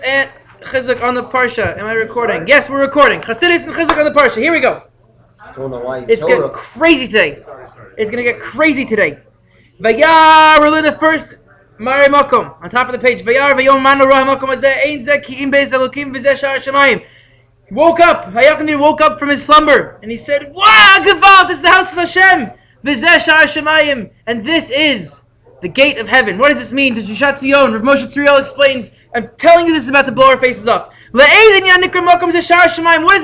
And Chizzuk on the Parsha. Am I recording? Yes, we're recording. Chassidus and Chizzuk on the Parsha. Here we go. It's getting crazy today. It's going to get crazy today. Vayar, we're in the first Mare Makom. On top of the page. Vayar, Vayom Manu Roha Makom Azeh, Ein Zeh Ki'im Beis Elokim V'zeh Sha'ar Shamayim. He woke up. Hayakam woke up from his slumber. And he said, wow, Gevalt, this is the house of Hashem. V'zeh Sha'ar Shamayim. And this is the gate of heaven. What does this mean? The Tziyon, Rav Moshe Tzuriel explains, I'm telling you this is about to blow our faces off. What does it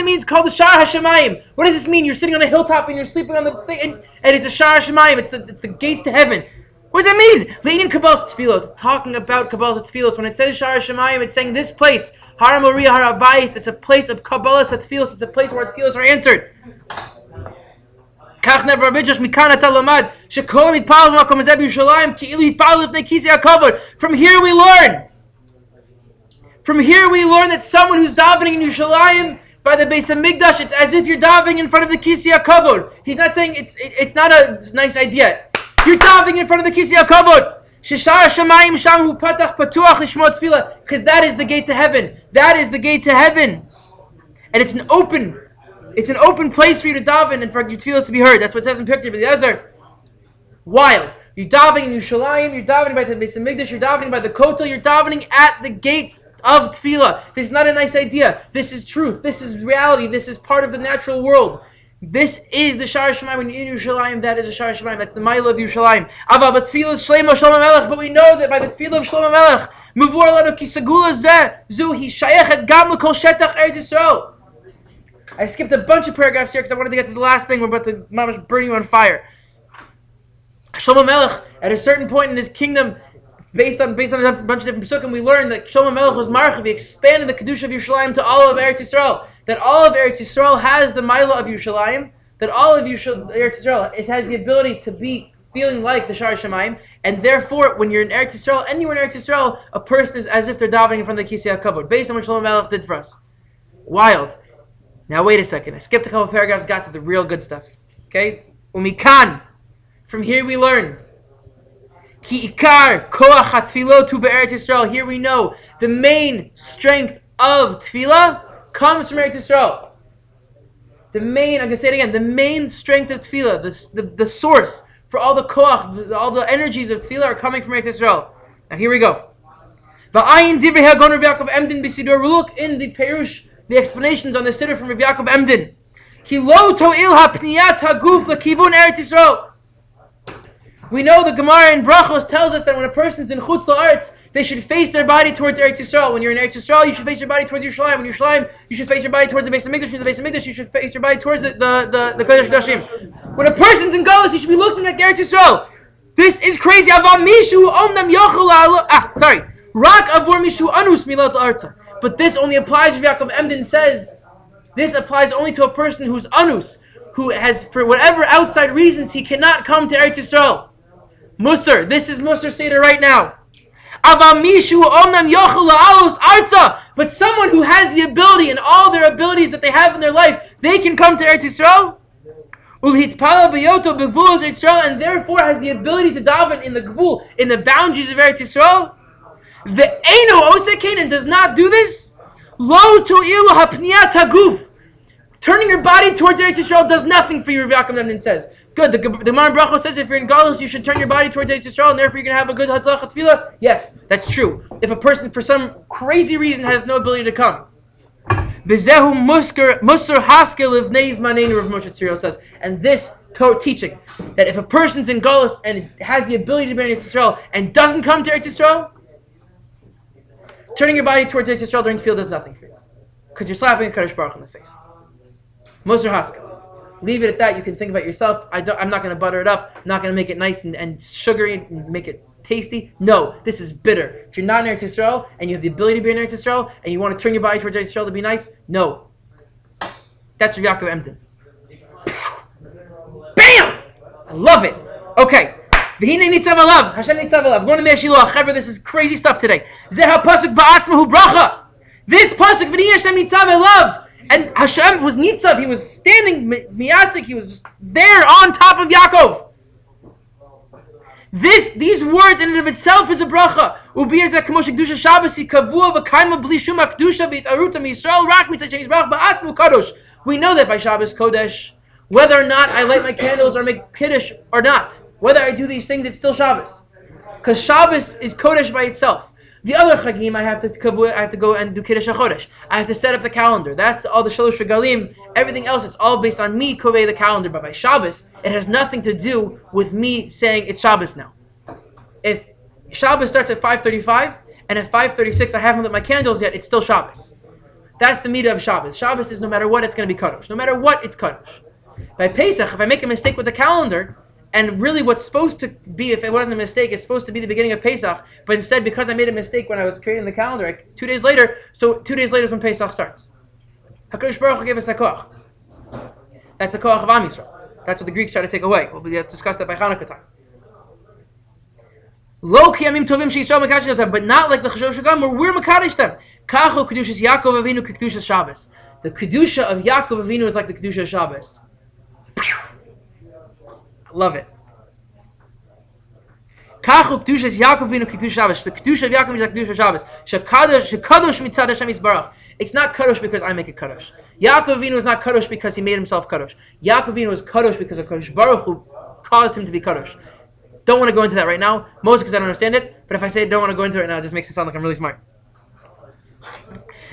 mean? It's called the Sha'ar HaShamayim. What does this mean? You're sitting on a hilltop and you're sleeping on the thing, and it's a Sha'ar HaShamayim. It's the gates to heaven. What does that mean? Le'inin Kabbalas Tfilos. Talking about Kabbalas Tfilos. When it says Sha'ar HaShamayim, it's saying this place, Har Moriah Har Abayis, it's a place of Kabbalas Tfilos. It's a place where Tfilos are answered. From here we learn. From here we learn that someone who's davening in Yerushalayim by the Beis HaMikdash, it's as if you're davening in front of the Kisei HaKavod. He's not saying it's not a nice idea. You're davening in front of the Kisei HaKavod. Because that is the gate to heaven. That is the gate to heaven. And it's an open place for you to daven and for your tefillos to be heard. That's what it says in Pirkei Eliezer. Wild. You're davening in Yerushalayim, you're davening by the Beis HaMikdash, you're davening by the Kotel, you're davening at the gates of tefillah. This is not a nice idea. This is truth. This is reality. This is part of the natural world. This is the Sha'ar HaShamayim. When you're in Yerushalayim, that is the Sha'ar HaShamayim. That's the Ma'ila of Yerushalayim. But we know that by the tefillah of Shlomo Melech, Muvor Lanu Ki Segula Zeh Zu Hi Shayechet Gam L'Kol Shetach Eretz Yisrael. I skipped a bunch of paragraphs here because I wanted to get to the last thing. We're about to burn you on fire. Shlomo Melech, at a certain point in his kingdom, based on a bunch of different psukim, we learned that Shlomo Melech was marchiv. He expanded the Kedusha of Yerushalayim to all of Eretz Yisrael. That all of Eretz Yisrael has the Ma'ila of Yerushalayim. That all of Eretz Yisrael has the ability to be feeling like the Sha'ar HaShamayim. And therefore, when you're in Eretz Yisrael, anywhere in Eretz Yisrael, a person is as if they're davening in front of the Kisei HaKavod, based on what Shlomo Melech did for us. Wild. Now wait a second. I skipped a couple of paragraphs, got to the real good stuff. Okay? Umikan. From here we learn. Ki ikar koach hatfilo tu be'eretz Yisrael. Here we know the main strength of tefillah comes from Eretz Yisrael. I'm going to say it again. The main strength of tefillah, the source for all the koach, all the energies of tefillah are coming from Eretz Yisrael. Now here we go. Va'ayin divrei hagon Rav Yaakov Emden b'sidur. We look in the perush, the explanations on the siddur from Rav Yaakov Emden. Ki lo to'il ha'pniyat ha'guf l'kivun Eretz Yisrael. We know the Gemara in Brachos tells us that when a person's in Chutz La'aretz, they should face their body towards Eretz Yisrael. When you're in Eretz Yisrael, you should face your body towards Yerushalayim. When you're Yerushalayim, you should face your body towards the Beis HaMikdash. When the Beis HaMikdash, you should face your body towards the Kodesh Kodashim. When a person's in Golus, you should be looking at Eretz Yisrael. This is crazy. Rak avor mishu anus milot arza. But this only applies, Rav Yaakov Emden says, this applies only to a person who's anus, who has, for whatever outside reasons, he cannot come to Eretz Yisrael. Musar, this is Musar Seder right now. But someone who has the ability and all their abilities that they have in their life, they can come to Eretz Yisrael. And therefore has the ability to daven in the gvul, in the boundaries of Eretz Yisrael. And does not do this. Turning your body towards Eretz Yisrael does nothing for you, Rav Yaakov Emden says. Good. The Gemara in Brachos says if you're in Galus, you should turn your body towards Eretz Yisrael, and therefore you're going to have a good Hatzlach Tefillah. Yes, that's true. If a person, for some crazy reason, has no ability to come. V'zehu musar haskel livnei zmaneinu, Rav Moshe Tzuriel says. And this teaching, that if a person's in Galus and has the ability to be in Eretz Yisrael, and doesn't come to Eretz Yisrael, turning your body towards Eretz Yisrael during Tefillah does nothing for you. Because you're slapping a Kadosh Baruch in the face. Musar haskel. Leave it at that. You can think about yourself. I'm not going to butter it up. I'm not going to make it nice and sugary and make it tasty. No, this is bitter. If you're not in Eretz Yisrael and you have the ability to be in Eretz Yisrael and you want to turn your body towards Eretz Yisrael to be nice, no. That's Rav Yaakov Emden. Bam! I love it. Okay. V'hinei nitzav alav. Hashem nitzav alav. Going to HaShiloach. However, this is crazy stuff today. Zeh ha'pasuk ba'atzmahu bracha. This pasuk, v'hinei Hashem nitzav alav. And Hashem was Nitzav, he was standing, Miyatzik, he was just there on top of Yaakov. These words in and of itself is a bracha. We know that by Shabbos Kodesh, whether or not I light my candles or make Kiddush or not, whether I do these things, it's still Shabbos. Because Shabbos is Kodesh by itself. The other Chagim, I have to go and do Kiddush HaChodesh. I have to set up the calendar. That's all the Shalosh Regalim. Everything else, it's all based on me kovei the calendar. But by Shabbos, it has nothing to do with me saying it's Shabbos now. If Shabbos starts at 5:35, and at 5:36 I haven't lit my candles yet, it's still Shabbos. That's the meter of Shabbos. Shabbos is no matter what, it's going to be Kadosh. No matter what, it's Kadosh. By Pesach, if I make a mistake with the calendar, and really what's supposed to be, if it wasn't a mistake, it's supposed to be the beginning of Pesach, but instead, because I made a mistake when I was creating the calendar, 2 days later, so 2 days later is when Pesach starts. HaKadosh Baruch Hu gave us a koach. That's the koach of Am Yisrael. That's what the Greeks try to take away. We'll discuss that by Hanukkah time. Lo kiyamim tovim sheYisrael mekadosh them, but not like the Chashosh Hagam, where we're mekadosh them. Kacho Kedushas Yaakov Avinu Kedushas Shabbos. The Kedusha of Yaakov Avinu is like the Kedusha of Shabbos. Love it. Kacho Kedushas Yaakov Avinu Kedushas Shabbos. The Kedusha of Yaakov is like the Kedusha of Shabbos. Shekadosh mitzad Hashem Yisbarach. It's not kadosh because I make it kadosh. Yaakov Avinu is not kadosh because he made himself kadosh. Yaakov Avinu is kadosh because of Kadosh Baruch Hu caused him to be kadosh. Don't want to go into that right now, mostly because I don't understand it. But if I say don't want to go into it right now, it just makes it sound like I'm really smart.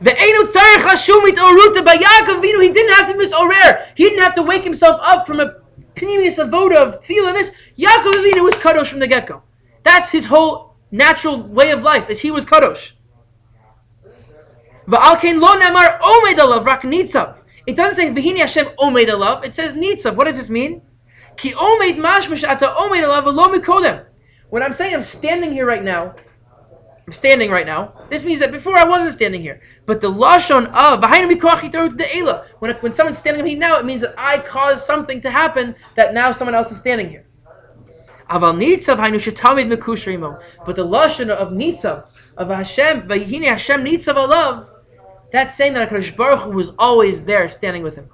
The Einu Tzarech Hashumit Oruta by Yaakov Avinu. He didn't have to misorer. He didn't have to wake himself up from a pneumius avoda of tefillah. Yaakov Avinu was kadosh from the get-go. That's his whole natural way of life. Is he was kadosh. V'alkein lo nemar omed alav rak nitzav. It doesn't say v'hini Hashem omed alav. It says nitzav. What does this mean? Ki omed mashmash ata omed alav v'lo mikodem. When I'm saying I'm standing here right now, this means that before I wasn't standing here. But the lashon of when someone's standing here now, it means that I caused something to happen that now someone else is standing here. But the lashon of nitzav, of Hashem, v'hine Hashem nitzav alav, that's saying that HaKadosh Baruch Hu was always there standing with him.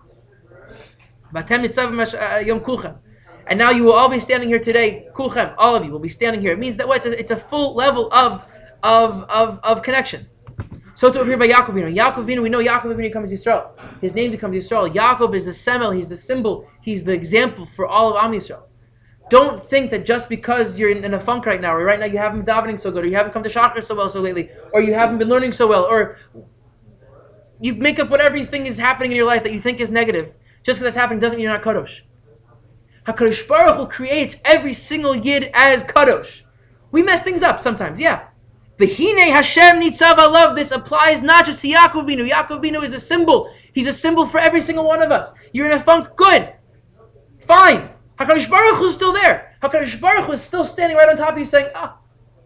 And now you will all be standing here today, kulchem, all of you will be standing here. It means that what? It's a full level of connection. So to appear by Yaakov Avinu. Yaakov Avinu, we know Yaakov Avinu becomes Yisrael. His name becomes Yisrael. Yaakov is the semel, he's the symbol, he's the example for all of Am Yisrael. Don't think that just because you're in a funk right now, or right now you haven't been davening so good, or you haven't come to Shachar so well so lately, or you haven't been learning so well, or you make up whatever thing is happening in your life that you think is negative. Just because that's happening doesn't mean you're not Kadosh. HaKadosh Baruch Hu creates every single Yid as Kadosh. We mess things up sometimes, yeah. V'hinei Hashem nitzav alav. This applies not just to Yaakov Avinu. Yaakov Avinu is a symbol. He's a symbol for every single one of us. You're in a funk, good. Fine. HaKadosh Baruch Hu is still there. HaKadosh Baruch Hu is still standing right on top of you saying,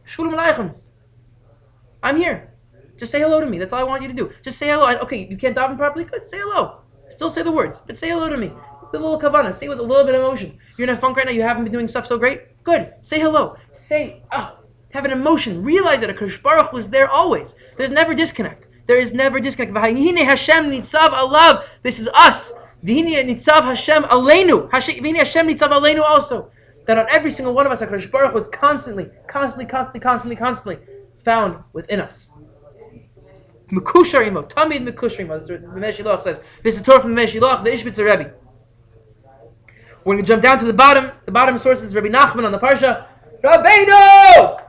Shalom Aleichem. I'm here. Just say hello to me. That's all I want you to do. Just say hello. Okay, you can't daven properly? Good. Say hello. Still say the words, but say hello to me. With a little kavanah. Say with a little bit of emotion. You're in a funk right now. You haven't been doing stuff so great? Good. Say hello. Say, have an emotion. Realize that HaKadosh Baruch Hu is there always. There's never disconnect. There is never disconnect. V'hine Hashem nitzav alav. This is us. V'hine nitzav Hashem aleinu. V'hine Hashem nitzav aleinu also. That on every single one of us, HaKadosh Baruch Hu is constantly found within us. Mekushar imo. Tamid mekushar imo. That's what the HaShiloach says. This is Torah from the HaShiloach, the Ishbitzer Rebbe. We're going to jump down to the bottom. The bottom source is Rabbi Nachman on the Parsha. Rabbeinu!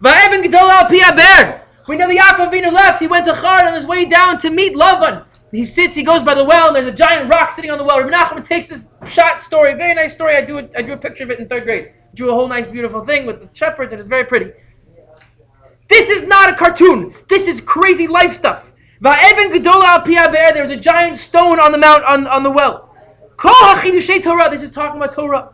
Va'evan gedol al pi haber. We know the Yaakov Avinu left. He went to Char on his way down to meet Lavan. He goes by the well, and there's a giant rock sitting on the well. Rabbi Nachman takes this shot story, very nice story. I drew a picture of it in 3rd grade. Drew a whole nice, beautiful thing with the shepherds, and it's very pretty. This is not a cartoon. This is crazy life stuff. Va'evan gedol al pi haber. There was a giant stone on the mount on the well. Kol ha-chidushei Torah. This is talking about Torah.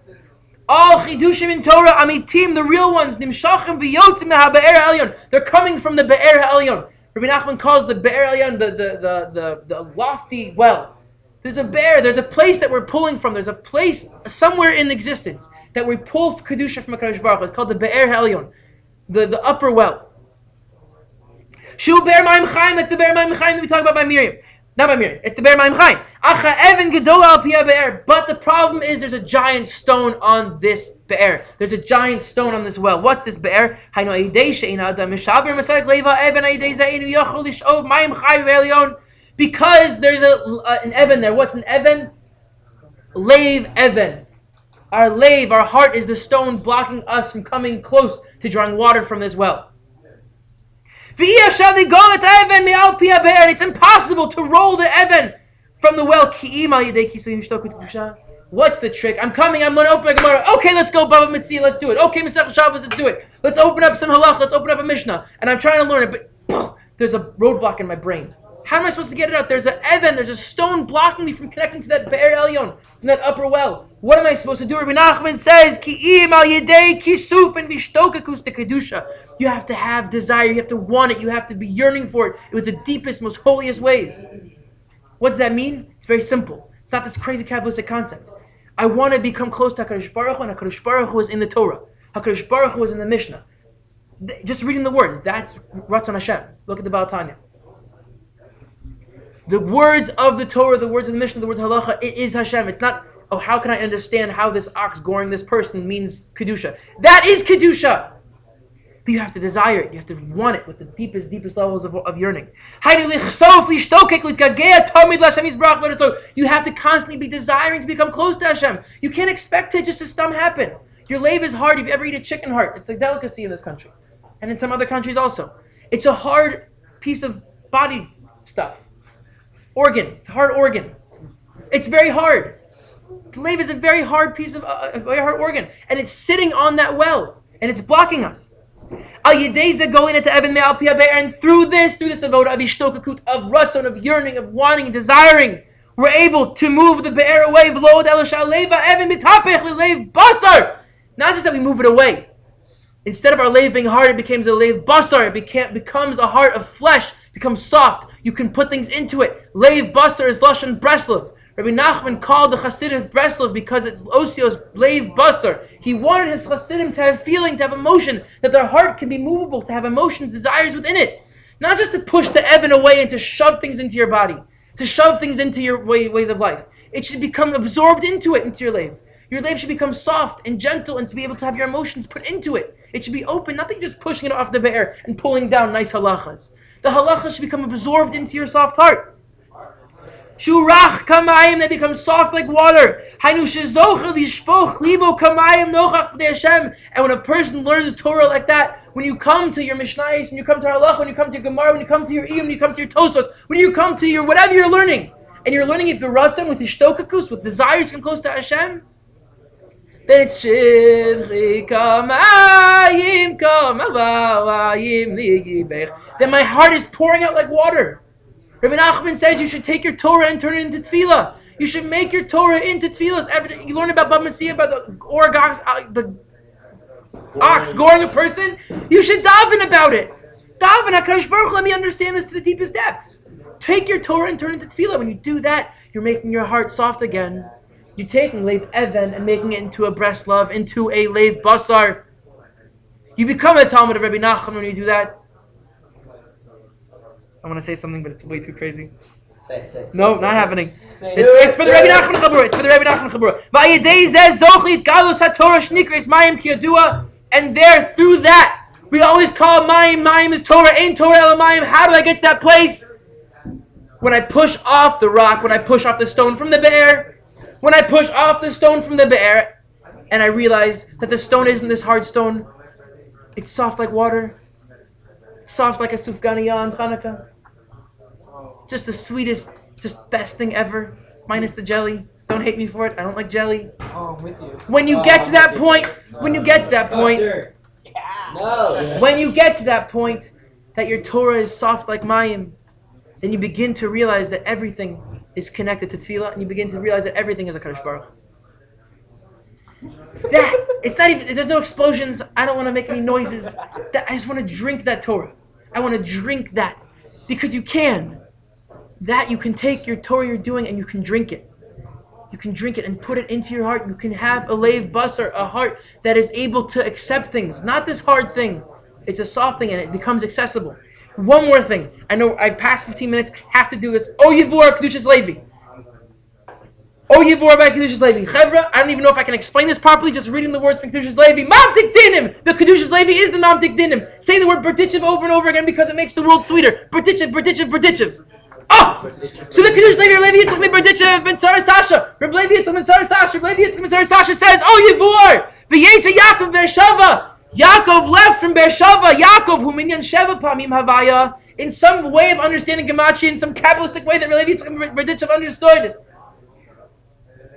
All chidushim in Torah, amitim, the real ones, nimshachim v'yotzim ha-be'er ha'elyon. They're coming from the be'er ha'elyon. Rabbi Nachman calls the be'er ha'elyon the lofty well. There's a be'er. There's a place that we're pulling from. There's a place somewhere in existence that we pull kedusha from HaKadosh Baruch Hu. It's called the be'er ha'elyon, the upper well. Shu be'er ma'im chaim, like the be'er ma'im chaim that we talk about by Miriam. Not by Miriam. It's the be'er ma'im chaim. But the problem is there's a giant stone on this be'er. There's a giant stone on this well. What's this be'er? Because there's an even there. What's an even? Lev even. Our lev, our heart, is the stone blocking us from coming close to drawing water from this well. And it's impossible to roll the even from the well. What's the trick? I'm coming, I'm going to open my Gemara. Okay, let's go, Baba Meaty, let's do it. Okay, Masech Shabbos, let's do it. Let's open up some halach, let's open up a Mishnah. And I'm trying to learn it, but there's a roadblock in my brain. How am I supposed to get it out? There's an even, there's a stone blocking me from connecting to that Be'er Elyon, from that upper well. What am I supposed to do? Rabbi Nachman says, Ki'im al yedei kisuf and vishtokakus Kedusha. You have to have desire, you have to want it, you have to be yearning for it with the deepest, most holiest ways. What does that mean? It's very simple. It's not this crazy Kabbalistic concept. I want to become close to HaKadosh Baruch Hu, and HaKadosh Baruch Hu is in the Torah. HaKadosh Baruch Hu is in the Mishnah. Just reading the words, that's Ratzon Hashem. Look at the Baal Tanya. The words of the Torah, the words of the Mishnah, the words of Halacha, it is Hashem. It's not, oh, how can I understand how this ox goring this person means Kedusha? That is Kedusha! But you have to desire it. You have to want it with the deepest, deepest levels of yearning. You have to constantly be desiring to become close to Hashem. You can't expect it just to happen. Your lave is hard. If you ever eat a chicken heart, it's a delicacy in this country. And in some other countries also. It's a hard piece of body stuff. Organ. It's a hard organ. It's very hard. The lave is a very hard piece of, a very hard organ. And it's sitting on that well. And it's blocking us. And through this avoda of ishtokakut, of ratzon, of yearning, of wanting, desiring, we're able to move the be'er away. Not just that we move it away. Instead of our lave being hard, it becomes a lave basar. It becomes a heart of flesh, becomes soft. You can put things into it. Lave basar is lashon Breslov. Rabbi Nachman called the Chassidus Breslov because it's Osios Lev Basar. He wanted his Chassidim to have feeling, to have emotion, that their heart can be movable, to have emotions, desires within it. Not just to push the Evan away and to shove things into your body, to shove things into your ways of life. It should become absorbed into it, into your Lev. Your Lev should become soft and gentle and to be able to have your emotions put into it. It should be open, nothing just pushing it off the be'er and pulling down nice halachas. The halachas should become absorbed into your soft heart. Shurach kamayim, they become soft like water. And when a person learns Torah like that, when you come to your Mishnayos, when you come to Halach, when you come to your Gemara, when you come to your Iyum, when you come to your Tosos, when you come to your whatever you're learning, and you're learning it b'ratzon, with ishtokakus, with desires to come close to Hashem, then it's shivchi kamayim kamavayim ligibech. Then my heart is pouring out like water. Rabbi Nachman says you should take your Torah and turn it into tefillah. You should make your Torah into tefillahs. You learn about Baba Meaty, about the ox goring a person. You should daven about it. Daven, HaKadosh Baruch Hu, let me understand this to the deepest depths. Take your Torah and turn it into tefillah. When you do that, you're making your heart soft again. You're taking Lev Even and making it into a Breslov, into a Lev Basar. You become a Talmud of Rabbi Nachman when you do that. I want to say something, but it's way too crazy. Say it. No, not happening. It's for the Rabbi Nachman Chabura. It's for the Rabbi Nachman Chabura. And there, through that, we always call Mayim. Mayim is Torah. Ain't Torah el Mayim. How do I get to that place? When I push off the rock, when I push off the stone from the Be'er, when I push off the stone from the Be'er, and I realize that the stone isn't this hard stone. It's soft like water. Soft like a sufganiya on Hanukkah. Just the sweetest, just best thing ever. Minus the jelly. Don't hate me for it. I don't like jelly. Oh, I'm with you. When you get to that point, when you get to that point that your Torah is soft like mayim, then you begin to realize that everything is connected to tefillah, and you begin to realize that everything is a HaKadosh Baruch Hu. It's not even, there's no explosions. I don't want to make any noises. I just want to drink that Torah. I want to drink that. Because you can. That you can take your Torah you're doing and you can drink it. You can drink it and put it into your heart. You can have a Lev Basar, a heart that is able to accept things. Not this hard thing. It's a soft thing and it becomes accessible. One more thing. I know I passed 15 minutes. I have to do this. Oh, Yivor Kedushas Levi. Oh, Yivor by Kedushas Levi. Chevra, I don't even know if I can explain this properly, just reading the words from Kedushas Levi. Mamtik Dinim! The Kedushas Levi is the Mamtik Dinim. Saying the word Berdichev over and over again because it makes the world sweeter. Berdichev, Berdichev, Berdichev. Oh! So the Kedushas Levi, Levi Yitzchak ben Berdichev ben Tzara Sasha. Reb Levi Yitzchak ben Tzara Sasha. Reb Levi Yitzchak ben Tzara Sasha says, oh, Yivor! VaYeitze-Yaakov Beersheva. Yaakov left from Beersheva. Yaakov, who minyan Sheva Pamim Havaya. In some way of understanding Gematria, in some Kabbalistic way that Reb Levi Yitzchak ben Berdichev understood.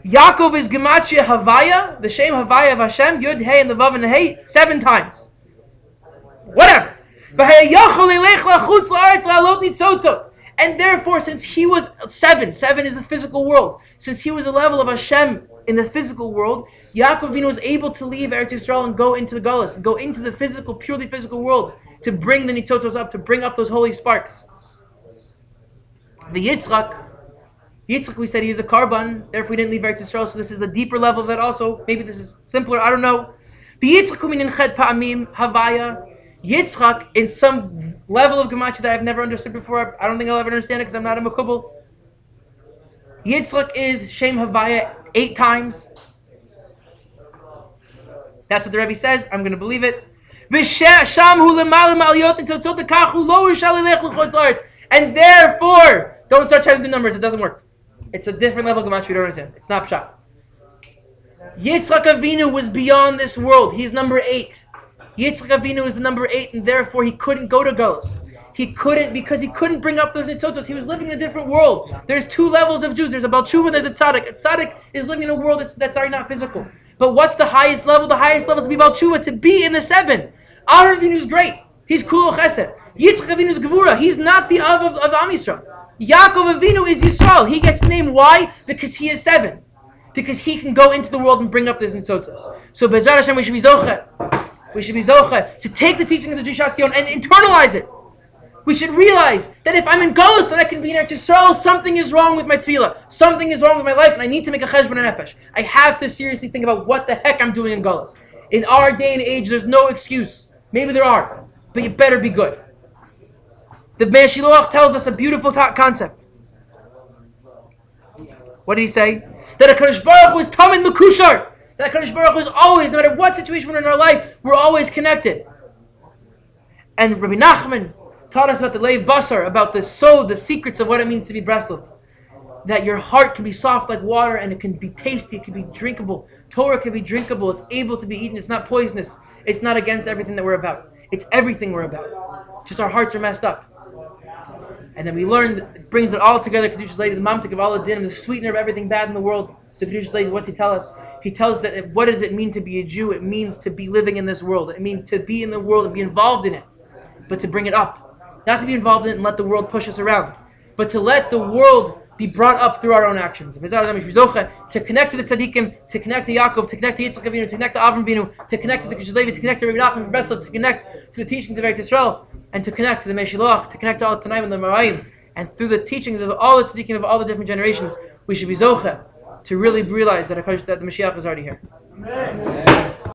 Yaakov is Gematria Havaya, the Shem Havaya of Hashem, Yud, Hey, and the Vav and the Hey, 7 times. Whatever. And therefore, since he was 7 is the physical world, since he was a level of Hashem in the physical world, Yaakov Avinu was able to leave Eretz Yisrael and go into the Galus, go into the physical, purely physical world, to bring the Nitzotzos up, to bring up those holy sparks. The Yitzchak, we said he is a carbon, therefore we didn't leave Eretz Yisrael, so this is a deeper level of that also. Maybe this is simpler, I don't know. Yitzchak, in some level of Gematria that I've never understood before, I don't think I'll ever understand it because I'm not a Makubal. Yitzchak is Shem Havaya 8 times. That's what the Rebbe says, I'm going to believe it. And therefore, don't start trying to do numbers, it doesn't work. It's a different level of Gematria, you don't understand. It's not Pshat. Yitzchak Avinu was beyond this world. He's number 8. Yitzchak Avinu is the number 8, and therefore he couldn't go to Galus. He couldn't, because he couldn't bring up those Nitzotzos. He was living in a different world. There's 2 levels of Jews. There's a Baal Tshuva, there's a Tzaddik. A Tzaddik is living in a world that's already not physical. But what's the highest level? The highest level is to be Baal Tshuva, to be in the 7. Aaron Avinu is great. He's Kulul Chesed. Yitzchak Avinu is Gevura. He's not the Av of Am Yisrael. Yaakov Avinu is Yisrael. He gets the name. Why? Because he is 7. Because he can go into the world and bring up this Nitzotzos. So Be'ezrat Hashem, we should be Zocheh. We should be Zocheh to take the teaching of the Drishat Tziyon and internalize it. We should realize that if I'm in Golus and I can be in Eretz Yisrael, something is wrong with my tefillah. Something is wrong with my life and I need to make a cheshbon nefesh. I have to seriously think about what the heck I'm doing in Golus. In our day and age, there's no excuse. Maybe there are, but you better be good. The HaShiloach tells us a beautiful concept. What did he say? That a HaKadosh Baruch Hu is Tamid Mekushar. That HaKadosh Baruch Hu is always, no matter what situation we're in our life, we're always connected. And Rabbi Nachman taught us about the Leiv Basar, about the secrets of what it means to be Breslov. That your heart can be soft like water and it can be tasty, it can be drinkable. Torah can be drinkable, it's able to be eaten, it's not poisonous. It's not against everything that we're about. It's everything we're about. Just our hearts are messed up. And then we learn, it brings it all together, Kedushas Levi, the mamtik of all the dinim, the sweetener of everything bad in the world. The Kedushas Levi, what's he tell us? He tells us that what does it mean to be a Jew? It means to be living in this world. It means to be in the world and be involved in it. But to bring it up. Not to be involved in it and let the world push us around. But to let the world be brought up through our own actions. To connect to the tzaddikim, to connect to Yaakov, to connect to Yitzchak Avinu, to connect to Avram Avinu, to connect to the Kedushas Levi, to connect to Rabbi Nachman from Breslov, to connect to the teachings of Eretz Yisrael, and to connect to the HaShiloach, to connect to all the Tanaim and the Maraim, and through the teachings of all the tzaddikim of all the different generations, we should be zocheh to really realize that the Mashiach is already here. Amen.